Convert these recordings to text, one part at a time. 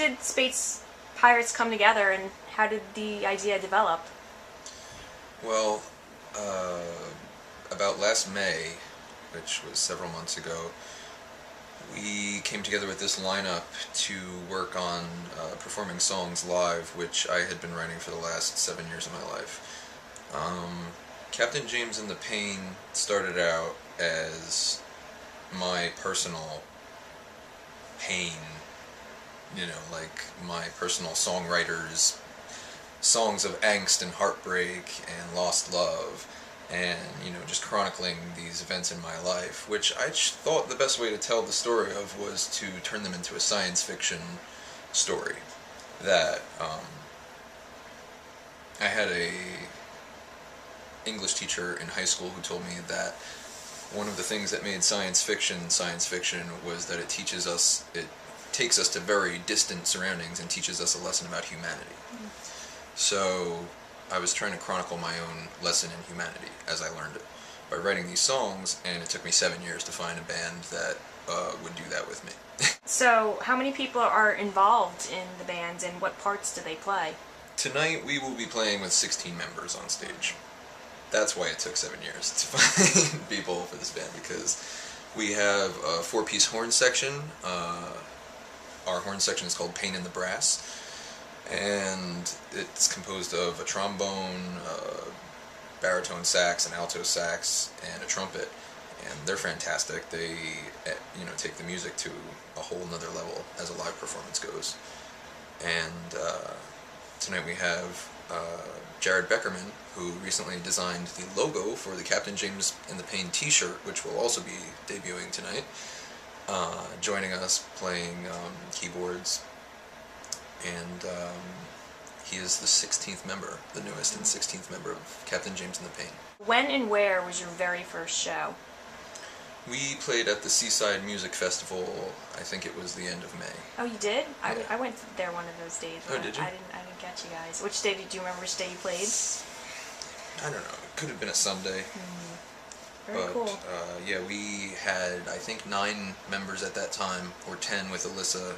did Space Pirates come together, and how did the idea develop? Well, about last May, which was several months ago, we came together with this lineup to work on performing songs live, which I had been writing for the last 7 years of my life. Captain James and the Pain started out as my personal pain, like my personal songwriter's songs of angst and heartbreak and lost love, and just chronicling these events in my life, which I thought the best way to tell the story of was to turn them into a science fiction story. That I had a English teacher in high school who told me that one of the things that made science fiction was that it takes us to very distant surroundings and teaches us a lesson about humanity. So I was trying to chronicle my own lesson in humanity as I learned it by writing these songs, and it took me 7 years to find a band that would do that with me. So, how many people are involved in the band, and what parts do they play? Tonight we will be playing with 16 members on stage. That's why it took 7 years to find people for this band, because we have a 4-piece horn section. Our horn section is called P.A.I.N in the Brass, and it's composed of a trombone, baritone sax, an alto sax, and a trumpet. And they're fantastic. They, take the music to a whole nother level as a live performance goes. And tonight we have Jared Beckerman, who recently designed the logo for the Captain James and the Pain t-shirt, which will also be debuting tonight, joining us playing keyboards. And he is the 16th member, the newest and 16th member of Captain James and the Pain. When and where was your very first show? We played at the Seaside Music Festival. I think it was the end of May. Oh, you did? Yeah. I went there one of those days. Oh, did you? I didn't catch you guys. Which day do you remember? Which day you played? I don't know. It could have been a Sunday. Very cool. Yeah, we had I think 9 members at that time, or 10 with Alyssa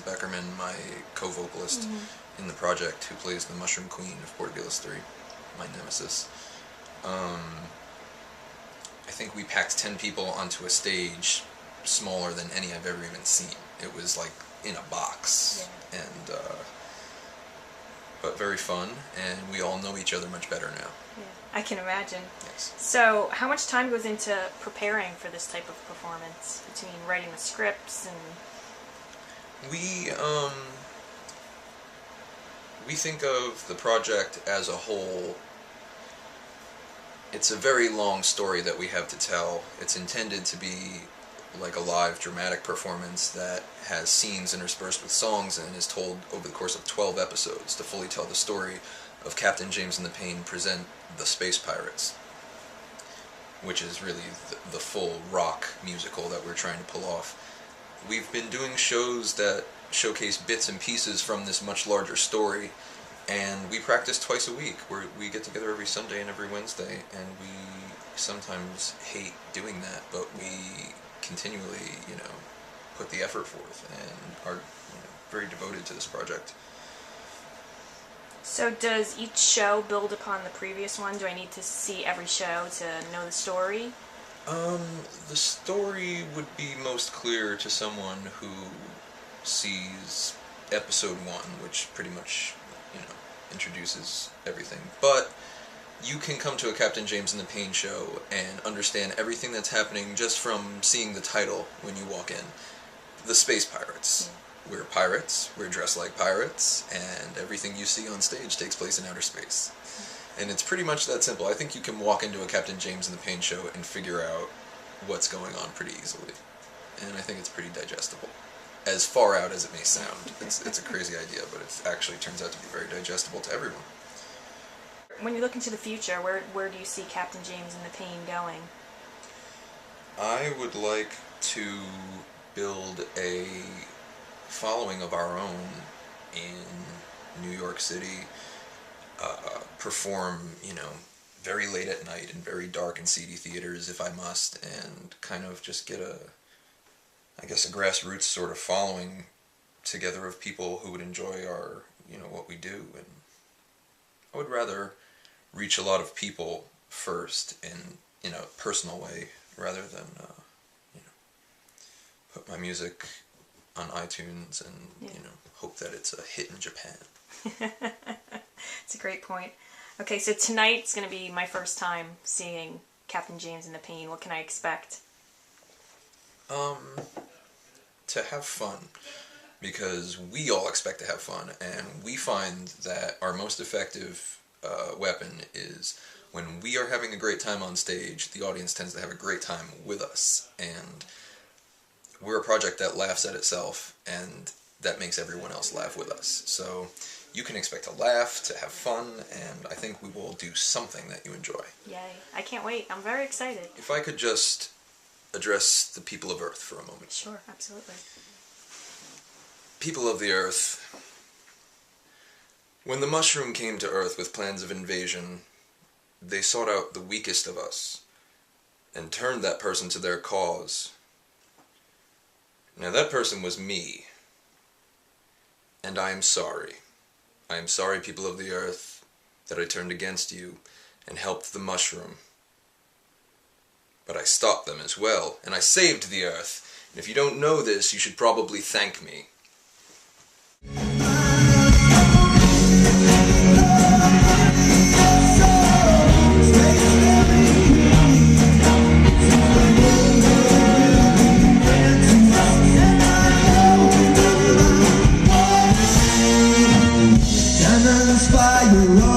Beckerman, my co-vocalist in the project, who plays the Mushroom Queen of Portobello 3, my nemesis. I think we packed 10 people onto a stage smaller than any I've ever even seen. It was like in a box, and but very fun, and we all know each other much better now. Yeah, I can imagine. Yes. So, how much time goes into preparing for this type of performance, between writing the scripts and... We think of the project as a whole. It's a very long story that we have to tell. It's intended to be like a live dramatic performance that has scenes interspersed with songs and is told over the course of 12 episodes to fully tell the story of Captain James and the Pain present the Space Pirates, which is really the full rock musical that we're trying to pull off. We've been doing shows that showcase bits and pieces from this much larger story, and we practice twice a week. We get together every Sunday and every Wednesday, and we sometimes hate doing that, but we continually, put the effort forth and are very devoted to this project. So does each show build upon the previous one? Do I need to see every show to know the story? The story would be most clear to someone who sees episode 1, which pretty much, introduces everything. But you can come to a Captain James and the Pain show and understand everything that's happening just from seeing the title when you walk in. The Space Pirates. Yeah. We're pirates, we're dressed like pirates, and everything you see on stage takes place in outer space. And it's pretty much that simple. I think you can walk into a Captain James and the Pain show and figure out what's going on pretty easily. And I think it's pretty digestible. As far out as it may sound. It's a crazy idea, but it actually turns out to be very digestible to everyone. When you look into the future, where do you see Captain James and the Pain going? I would like to build a following of our own in New York City, perform, very late at night in very dark and seedy theaters if I must, and kind of just get a grassroots sort of following together of people who would enjoy our, what we do. And I would rather reach a lot of people first in a personal way rather than, put my music on iTunes and, hope that it's a hit in Japan. It's a great point. Okay, so tonight's going to be my first time seeing Captain James and the P.A.I.N. What can I expect? To have fun, because we all expect to have fun, and we find that our most effective weapon is when we are having a great time on stage, the audience tends to have a great time with us, and we're a project that laughs at itself, and that makes everyone else laugh with us. So you can expect to laugh, to have fun, and I think we will do something that you enjoy. Yay. I can't wait. I'm very excited. If I could just address the people of Earth for a moment. Sure, absolutely. People of the Earth, when the mushroom came to Earth with plans of invasion, they sought out the weakest of us and turned that person to their cause. Now that person was me, and I am sorry. I am sorry, people of the Earth, that I turned against you and helped the mushroom. But I stopped them as well, and I saved the Earth. And if you don't know this, you should probably thank me. Diamonds fire